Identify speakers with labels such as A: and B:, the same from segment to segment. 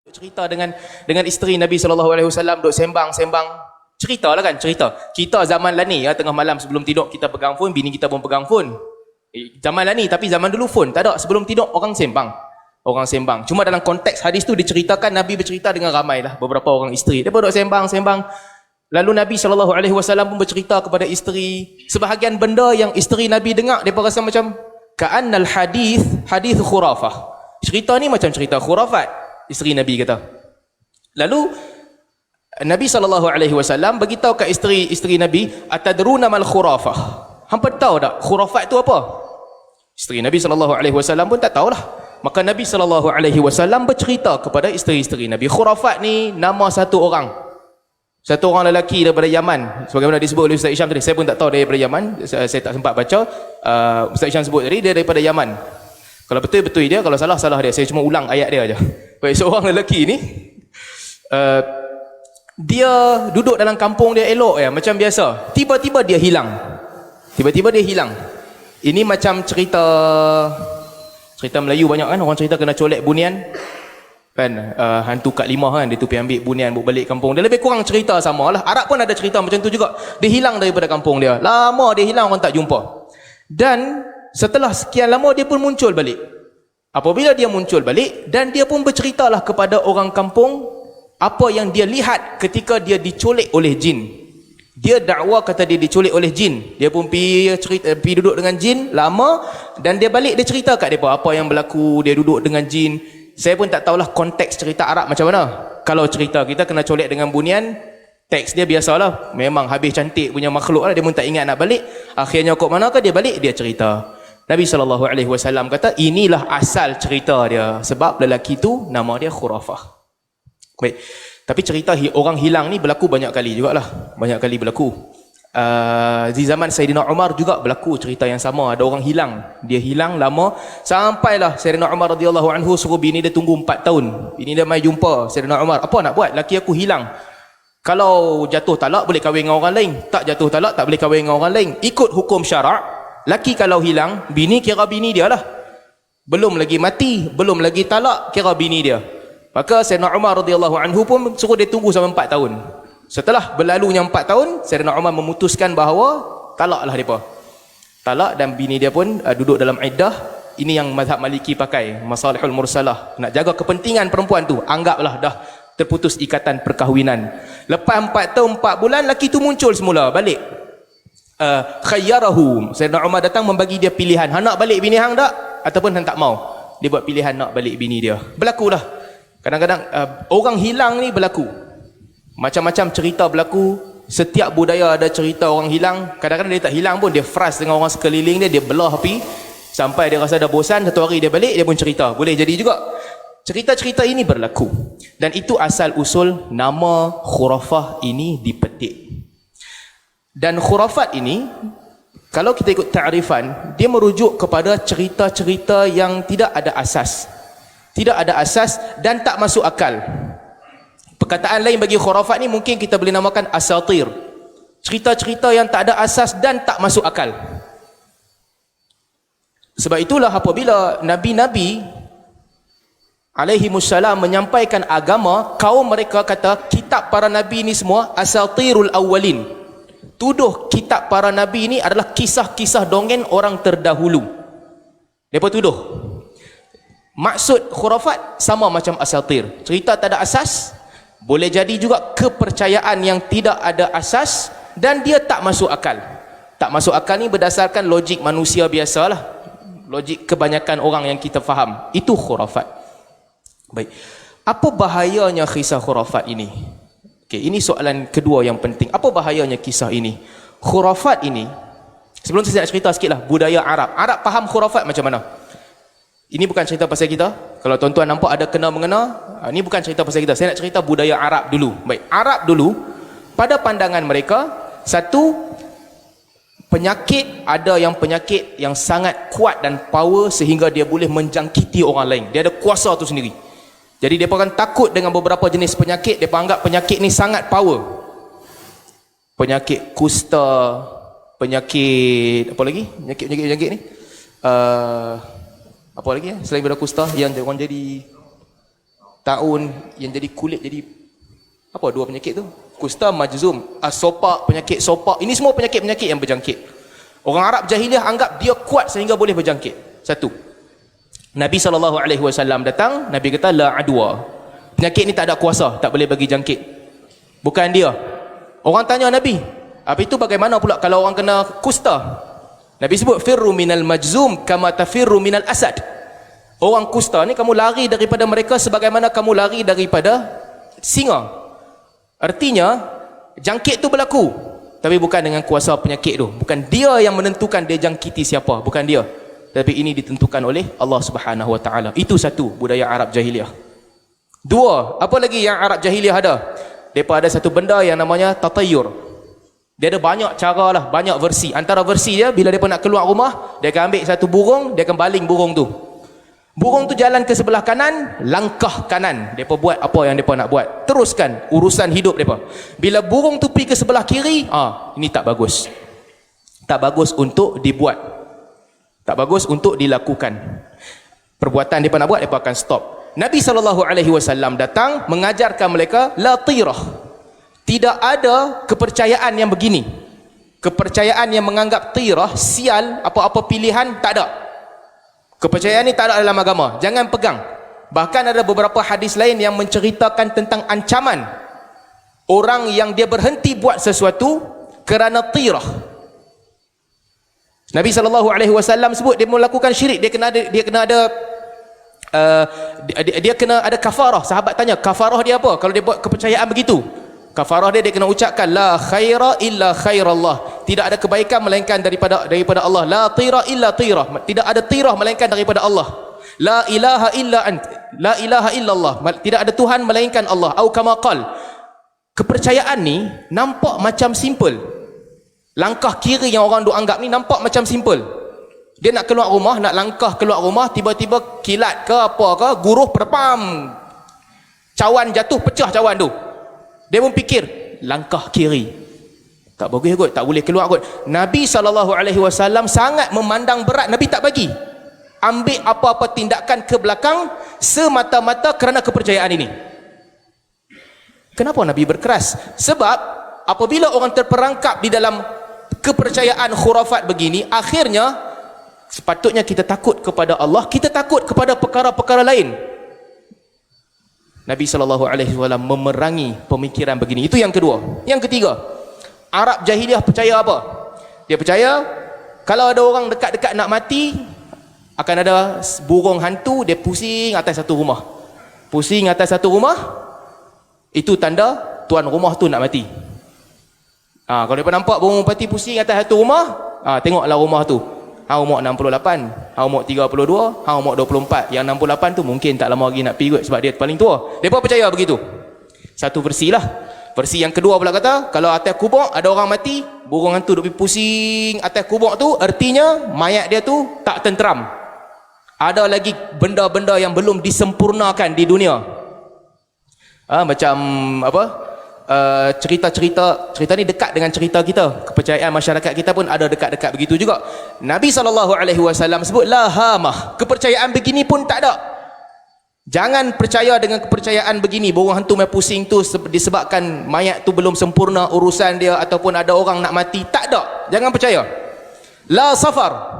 A: Cerita dengan isteri Nabi SAW, duk sembang-sembang, cerita lah kan, cerita zaman lah ni ya, tengah malam sebelum tidur kita pegang phone, bini kita pun pegang phone. Zaman lah ni, tapi zaman dulu phone tak ada, sebelum tidur orang sembang. Cuma dalam konteks hadis tu diceritakan Nabi bercerita dengan ramai lah beberapa orang isteri. Dia pun duk sembang-sembang. Lalu Nabi SAW pun bercerita kepada isteri sebahagian benda yang isteri Nabi dengar, dia pun rasa macam ka'annal hadis khurafah. Cerita ni macam cerita khurafat. Isteri Nabi kata. Lalu Nabi SAW beritahu kat isteri Nabi, atadruna mal khurafah? Hampa tahu tak khurafat tu apa? Isteri Nabi SAW pun tak tahulah. Maka Nabi SAW bercerita kepada isteri-isteri Nabi, khurafat ni nama satu orang lelaki daripada Yaman, sebagaimana disebut oleh Ustaz Isham tadi. Saya pun tak tahu dia daripada Yaman, saya tak sempat baca. Ustaz Isham sebut tadi dia daripada Yaman. Kalau betul dia, kalau salah dia. Saya cuma ulang ayat dia aja. Baik, seorang lelaki ni dia duduk dalam kampung dia elok ya, macam biasa. Tiba-tiba dia hilang. Ini macam cerita Melayu banyak kan, orang cerita kena colek bunian kan, hantu Kak Limah kan, dia tu pergi ambil bunian bawa balik kampung dia. Lebih kurang cerita samalah. Arab pun ada cerita macam tu juga. Dia hilang daripada kampung dia. Lama dia hilang, orang tak jumpa. Dan setelah sekian lama dia pun muncul balik. Apabila dia muncul balik, dan dia pun berceritalah kepada orang kampung apa yang dia lihat ketika dia diculik oleh jin. Dia dakwa kata dia diculik oleh jin. Dia pun pergi duduk dengan jin lama, dan dia balik dia cerita kat depa apa yang berlaku, dia duduk dengan jin. Saya pun tak tahulah konteks cerita Arab macam mana. Kalau cerita kita kena colek dengan bunian, teks dia biasalah, memang habis cantik punya makhluk lah, dia pun tak ingat nak balik. Akhirnya kok mana ke dia balik, dia cerita. Nabi SAW kata inilah asal cerita dia, sebab lelaki tu nama dia khurafah. Baik, tapi cerita orang hilang ni berlaku banyak kali jugalah, di zaman Sayyidina Umar juga berlaku cerita yang sama. Ada orang hilang, dia hilang lama, sampailah Sayyidina Umar radhiyallahu anhu suruh bini dia tunggu 4 tahun. Bini dia mai jumpa Sayyidina Umar, apa nak buat, laki aku hilang. Kalau jatuh talak boleh kahwin dengan orang lain, tak jatuh talak tak boleh kahwin dengan orang lain. Ikut hukum syarak, laki kalau hilang, bini kira bini dia lah. Belum lagi mati, belum lagi talak, kira bini dia. Maka Sayyidina Umar radhiyallahu anhu pun suruh dia tunggu sampai 4 tahun. Setelah berlalunya 4 tahun, Sayyidina Umar memutuskan bahawa talaklah mereka. Talak, dan bini dia pun duduk dalam iddah. Ini yang mazhab Maliki pakai, masalihul mursalah. Nak jaga kepentingan perempuan tu, anggaplah dah terputus ikatan perkahwinan. Lepas 4 tahun 4 bulan, lelaki tu muncul semula balik. Khayyarahu, Sayyidina Umar datang membagi dia pilihan, hang nak balik bini hang tak, ataupun hang tak mau. Dia buat pilihan nak balik bini dia. Berlakulah. Kadang-kadang orang hilang ni berlaku. Macam-macam cerita berlaku. Setiap budaya ada cerita orang hilang. Kadang-kadang dia tak hilang pun, dia frust dengan orang sekeliling dia, dia belah api sampai dia rasa dah bosan. Satu hari dia balik, dia pun cerita. Boleh jadi juga. Cerita-cerita ini berlaku. Dan itu asal usul nama khurafah ini dipetik. Dan khurafat ini, kalau kita ikut ta'rifan, dia merujuk kepada cerita-cerita yang tidak ada asas. Tidak ada asas dan tak masuk akal. Perkataan lain bagi khurafat ni mungkin kita boleh namakan asatir. Cerita-cerita yang tak ada asas dan tak masuk akal. Sebab itulah apabila Nabi-Nabi alaihimussalam menyampaikan agama, kaum mereka kata kitab para Nabi ni semua asatirul awwalin. Tuduh kitab para Nabi ni adalah kisah-kisah dongeng orang terdahulu. Mereka tuduh. Maksud khurafat sama macam asatir. Cerita tak ada asas. Boleh jadi juga kepercayaan yang tidak ada asas, dan dia tak masuk akal. Tak masuk akal ni berdasarkan logik manusia biasalah. Logik kebanyakan orang yang kita faham. Itu khurafat. Baik. Apa bahayanya kisah khurafat ini? Okey, ini soalan kedua yang penting. Apa bahayanya kisah ini? Khurafat ini, sebelum saya nak cerita sikitlah budaya Arab. Arab faham khurafat macam mana? Ini bukan cerita pasal kita. Kalau tuan-tuan nampak ada kena-mengena, ini bukan cerita pasal kita. Saya nak cerita budaya Arab dulu. Baik, Arab dulu, pada pandangan mereka, satu, penyakit, ada yang penyakit yang sangat kuat dan power sehingga dia boleh menjangkiti orang lain. Dia ada kuasa tu sendiri. Jadi mereka akan takut dengan beberapa jenis penyakit. Mereka anggap penyakit ni sangat power. Penyakit kusta, penyakit apa lagi? Penyakit ni? Apa lagi selain daripada kusta yang orang jadi taun yang jadi kulit jadi apa dua penyakit tu? Kusta, majzum, sopak, penyakit sopak. Ini semua penyakit-penyakit yang berjangkit. Orang Arab jahiliah anggap dia kuat sehingga boleh berjangkit. Satu. Nabi SAW datang, Nabi kata la adwa. Penyakit ni tak ada kuasa, tak boleh bagi jangkit. Bukan dia. Orang tanya Nabi, apa itu bagaimana pula kalau orang kena kusta? Nabi sebut firru minal majzum kama tafirru minal asad. Orang kusta ni kamu lari daripada mereka sebagaimana kamu lari daripada singa. Artinya jangkit tu berlaku, tapi bukan dengan kuasa penyakit tu. Bukan dia yang menentukan dia jangkiti siapa, bukan dia. Tapi ini ditentukan oleh Allah Subhanahu Wa Taala. Itu satu budaya Arab jahiliah. Dua, apa lagi yang Arab jahiliah ada? Depa ada satu benda yang namanya tatayyur. Dia ada banyak cara lah, banyak versi. Antara versi dia, bila depa nak keluar rumah, dia akan ambil satu burung, dia akan baling burung tu. Burung tu jalan ke sebelah kanan, langkah kanan. Depa buat apa yang depa nak buat. Teruskan urusan hidup depa. Bila burung tu pergi ke sebelah kiri, ini tak bagus. Tak bagus untuk dibuat. Tak bagus untuk dilakukan. Perbuatan depa nak buat, depa akan stop. Nabi SAW datang mengajarkan mereka la tirah. Tidak ada kepercayaan yang begini. Kepercayaan yang menganggap tirah, sial, apa-apa pilihan, tak ada. Kepercayaan ni tak ada dalam agama. Jangan pegang. Bahkan ada beberapa hadis lain yang menceritakan tentang ancaman orang yang dia berhenti buat sesuatu kerana tirah. Nabi SAW sebut dia melakukan syirik, dia kena ada kafarah. Sahabat tanya, kafarah dia apa kalau dia buat kepercayaan begitu? Kafarah dia kena ucapkan la khaira illa khairallah. Tidak ada kebaikan melainkan daripada Allah. La tira illa tirah. Tidak ada tirah melainkan daripada Allah. La ilaha illa ant. La ilaha illallah. Tidak ada Tuhan melainkan Allah. Au kama qal. Kepercayaan ni nampak macam simple. Langkah kiri yang orang duk anggap ni nampak macam simple. Dia nak keluar rumah, nak langkah keluar rumah, tiba-tiba kilat ke apa ke, guruh perpam. Cawan jatuh, pecah cawan tu. Dia pun fikir, langkah kiri tak bagus kot, tak boleh keluar kot. Nabi SAW sangat memandang berat, Nabi tak bagi ambil apa-apa tindakan ke belakang semata-mata kerana kepercayaan ini. Kenapa Nabi berkeras? Sebab apabila orang terperangkap di dalam kepercayaan khurafat begini, akhirnya sepatutnya kita takut kepada Allah, kita takut kepada perkara-perkara lain. Nabi SAW memerangi pemikiran begini. Itu yang kedua. Yang ketiga, Arab jahiliah percaya apa? Dia percaya kalau ada orang dekat-dekat nak mati, akan ada burung hantu, dia pusing atas satu rumah. Pusing atas satu rumah, itu tanda tuan rumah tu nak mati. Kalau dia nampak burung merpati pusing atas satu rumah, tengoklah rumah tu. Umur 68, umur 32, umur 24. Yang 68 tu mungkin tak lama lagi nak pergi kot, sebab dia paling tua. Mereka percaya begitu. Satu versi lah. Versi yang kedua pula kata, kalau atas kubur ada orang mati, burung hantu duk pusing atas kubur tu, artinya mayat dia tu tak tenteram. Ada lagi benda-benda yang belum disempurnakan di dunia. Macam apa? Cerita ni dekat dengan cerita kita. Kepercayaan masyarakat kita pun ada dekat-dekat begitu juga. Nabi SAW sebut la hamah. Kepercayaan begini pun tak ada. Jangan percaya dengan kepercayaan begini, burung hantu main pusing tu disebabkan mayat tu belum sempurna urusan dia, ataupun ada orang nak mati. Tak ada. Jangan percaya. La safar.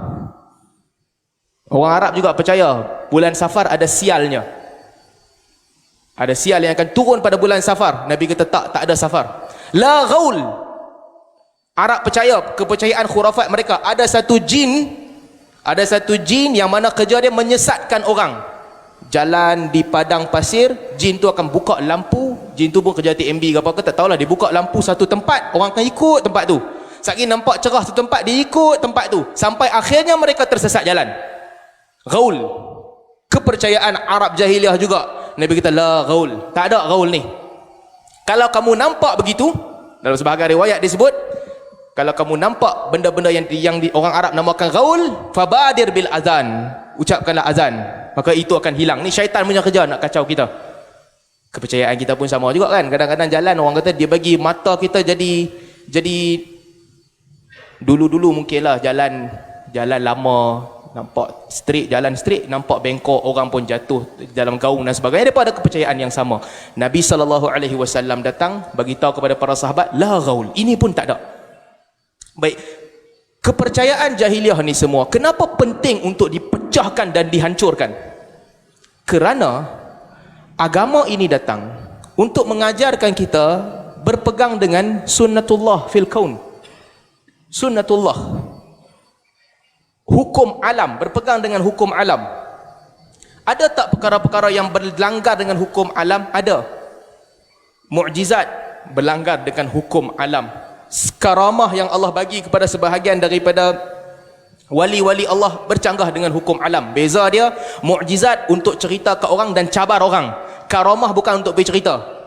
A: Orang Arab juga percaya bulan Safar ada sialnya. Ada sial yang akan turun pada bulan Safar. Nabi kata tak ada Safar. La ghaul. Arab percaya, kepercayaan khurafat mereka, ada satu jin yang mana kerja dia menyesatkan orang. Jalan di padang pasir, jin tu akan buka lampu. Jin tu pun kerja TMB ke apa ke, tak tahulah. Dia buka lampu satu tempat, orang akan ikut tempat tu. Saking nampak cerah satu tempat, dia ikut tempat tu, sampai akhirnya mereka tersesat jalan. Ghaul. Kepercayaan Arab jahiliah juga. Nabi kata la ghaul. Tak ada ghaul ni. Kalau kamu nampak begitu, dalam sebahagian riwayat disebut, kalau kamu nampak benda-benda yang orang Arab namakan ghaul, fabadir bil azan. Ucapkanlah azan, maka itu akan hilang. Ni syaitan punya kerja nak kacau kita. Kepercayaan kita pun sama juga kan. Kadang-kadang jalan orang kata dia bagi mata kita jadi dulu-dulu mungkinlah jalan lama, nampak straight, jalan straight, nampak bengkok, orang pun jatuh dalam gaung dan sebagainya. Mereka ada kepercayaan yang sama. Nabi SAW datang bagi tahu kepada para sahabat, la ghaul, ini pun tak ada. Baik, kepercayaan jahiliah ni semua kenapa penting untuk dipecahkan dan dihancurkan? Kerana agama ini datang untuk mengajarkan kita berpegang dengan sunnatullah fil kaun. Sunnatullah, hukum alam, berpegang dengan hukum alam. Ada tak perkara-perkara yang berlanggar dengan hukum alam? Ada. Mukjizat berlanggar dengan hukum alam. Karamah yang Allah bagi kepada sebahagian daripada wali-wali Allah bercanggah dengan hukum alam. Beza dia, mukjizat untuk cerita ke orang dan cabar orang. Karamah bukan untuk bercerita.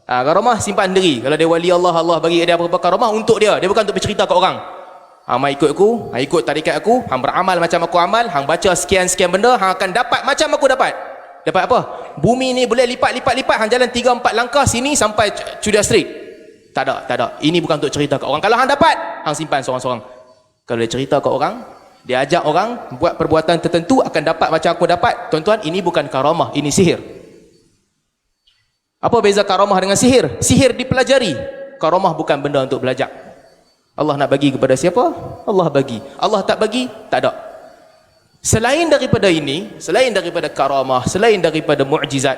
A: Karamah simpan diri. Kalau dia wali Allah, Allah bagi dia apa-apa karamah untuk dia. Dia bukan untuk bercerita ke orang. Hang ikut aku, hang ikut tarikat aku, hang beramal macam aku amal, hang baca sekian-sekian benda, hang akan dapat macam aku dapat. Dapat apa? Bumi ni boleh lipat-lipat-lipat, hang jalan 3-4 langkah sini sampai Chudia Street. Tak ada, tak ada. Ini bukan untuk cerita ke orang. Kalau hang dapat, hang simpan seorang-seorang. Kalau dia cerita ke orang, dia ajak orang buat perbuatan tertentu akan dapat macam aku dapat. Tuan-tuan, ini bukan karamah, ini sihir. Apa beza karamah dengan sihir? Sihir dipelajari. Karamah bukan benda untuk belajar. Allah nak bagi kepada siapa? Allah bagi. Allah tak bagi? Tak ada. Selain daripada ini, selain daripada karamah, selain daripada mukjizat,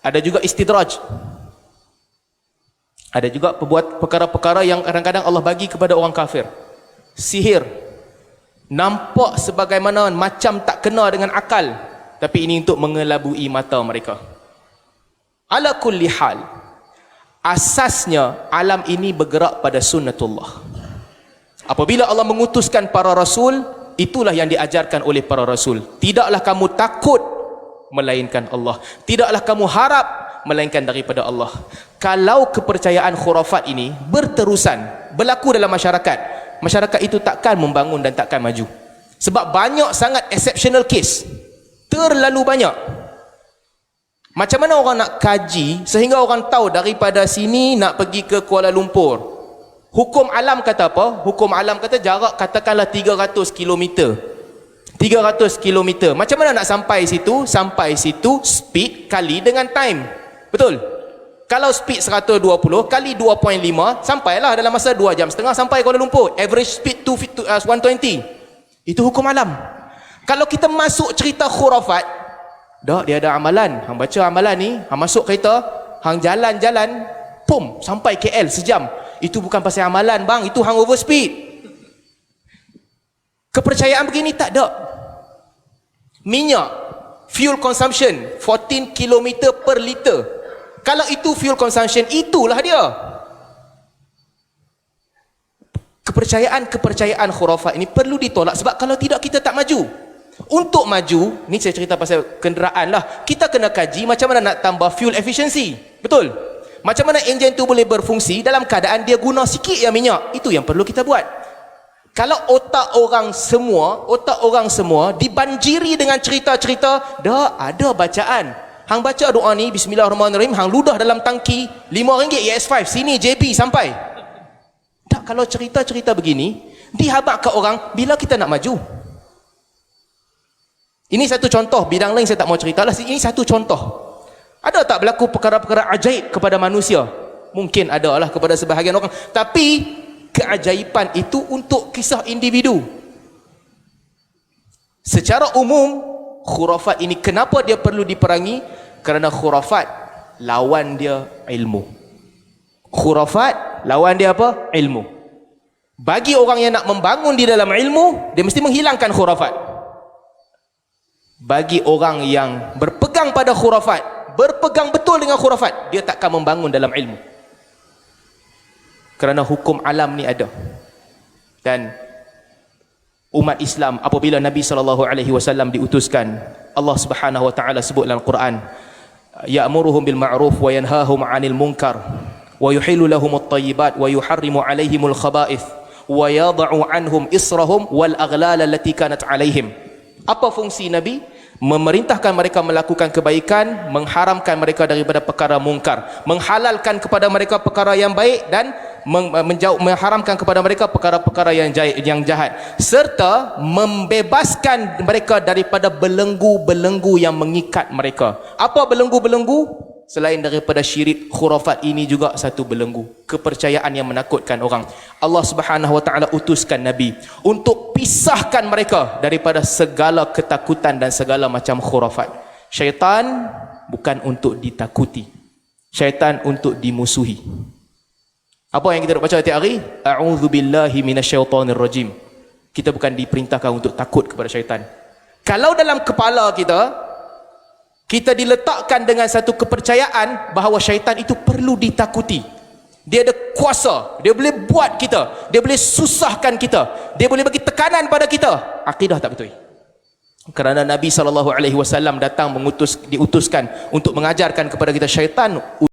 A: ada juga istidraj. Ada juga perkara-perkara yang kadang-kadang Allah bagi kepada orang kafir. Sihir. Nampak sebagaimana macam tak kena dengan akal, tapi ini untuk mengelabui mata mereka. Ala kulli hal, asasnya alam ini bergerak pada sunnatullah. Apabila Allah mengutuskan para rasul, itulah yang diajarkan oleh para rasul. Tidaklah kamu takut melainkan Allah. Tidaklah kamu harap melainkan daripada Allah. Kalau kepercayaan khurafat ini berterusan berlaku dalam masyarakat, masyarakat itu takkan membangun dan takkan maju. Sebab banyak sangat exceptional case. Terlalu banyak. Macam mana orang nak kaji sehingga orang tahu daripada sini nak pergi ke Kuala Lumpur? Hukum alam kata apa? Hukum alam kata jarak katakanlah 300 km. 300 km. Macam mana nak sampai situ? Sampai situ speed kali dengan time. Betul? Kalau speed 120 kali 2.5, sampailah dalam masa 2.5 jam sampai Kuala Lumpur. Average speed 120. Itu hukum alam. Kalau kita masuk cerita khurafat, dah dia ada amalan, hang baca amalan ni, hang masuk kereta, hang jalan-jalan, pum, sampai KL sejam. Itu bukan pasal amalan bang, itu hang overspeed. Kepercayaan begini tak ada. Minyak, fuel consumption 14 km per liter. Kalau itu fuel consumption, itulah dia. Kepercayaan khurafat ini perlu ditolak, sebab kalau tidak kita tak maju. Untuk maju, ni saya cerita pasal kenderaan lah, kita kena kaji macam mana nak tambah fuel efficiency. Betul? Macam mana enjin tu boleh berfungsi dalam keadaan dia guna sikit yang minyak. Itu yang perlu kita buat. Kalau otak orang semua dibanjiri dengan cerita-cerita, dah ada bacaan. Hang baca doa ni, bismillahirrahmanirrahim, hang ludah dalam tangki, RM5 ES5, sini JB sampai. Tak, kalau cerita-cerita begini, dihabak ke orang bila kita nak maju. Ini satu contoh, bidang lain saya tak mau ceritalah. Ini satu contoh. Ada tak berlaku perkara-perkara ajaib kepada manusia? Mungkin ada lah kepada sebahagian orang. Tapi keajaiban itu untuk kisah individu. Secara umum, khurafat ini kenapa dia perlu diperangi? Kerana khurafat lawan dia ilmu. Khurafat lawan dia apa? Ilmu. Bagi orang yang nak membangun di dalam ilmu, dia mesti menghilangkan khurafat. Bagi orang yang berpegang pada khurafat, berpegang betul dengan khurafat, dia takkan membangun dalam ilmu. Kerana hukum alam ni ada. Dan umat Islam apabila Nabi SAW diutuskan, Allah Subhanahu wa taala sebut dalam Quran, ya'muruhum bil ma'ruf wa yanhahum 'anil munkar wa yuhillu lahumut thayyibat wa yuharrimu 'alaihimul khaba'ith wa yad'u 'anhum israhum wal aghlal allati kanat 'alaihim. Apa fungsi Nabi? Memerintahkan mereka melakukan kebaikan, mengharamkan mereka daripada perkara mungkar, menghalalkan kepada mereka perkara yang baik, dan mengharamkan kepada mereka perkara-perkara yang jahat, serta membebaskan mereka daripada belenggu-belenggu yang mengikat mereka. Apa belenggu-belenggu? Selain daripada syirik, khurafat, ini juga satu belenggu, kepercayaan yang menakutkan orang. Allah Subhanahu wa taala utuskan nabi untuk pisahkan mereka daripada segala ketakutan dan segala macam khurafat. Syaitan bukan untuk ditakuti, syaitan untuk dimusuhi. Apa yang kita baca setiap hari? A'udzubillahi minasyaitonirrajim. Kita bukan diperintahkan untuk takut kepada syaitan. Kalau dalam kepala kita diletakkan dengan satu kepercayaan bahawa syaitan itu perlu ditakuti, dia ada kuasa, dia boleh buat kita, dia boleh susahkan kita, dia boleh bagi tekanan pada kita, akidah tak betul. Kerana Nabi SAW datang diutuskan untuk mengajarkan kepada kita, syaitan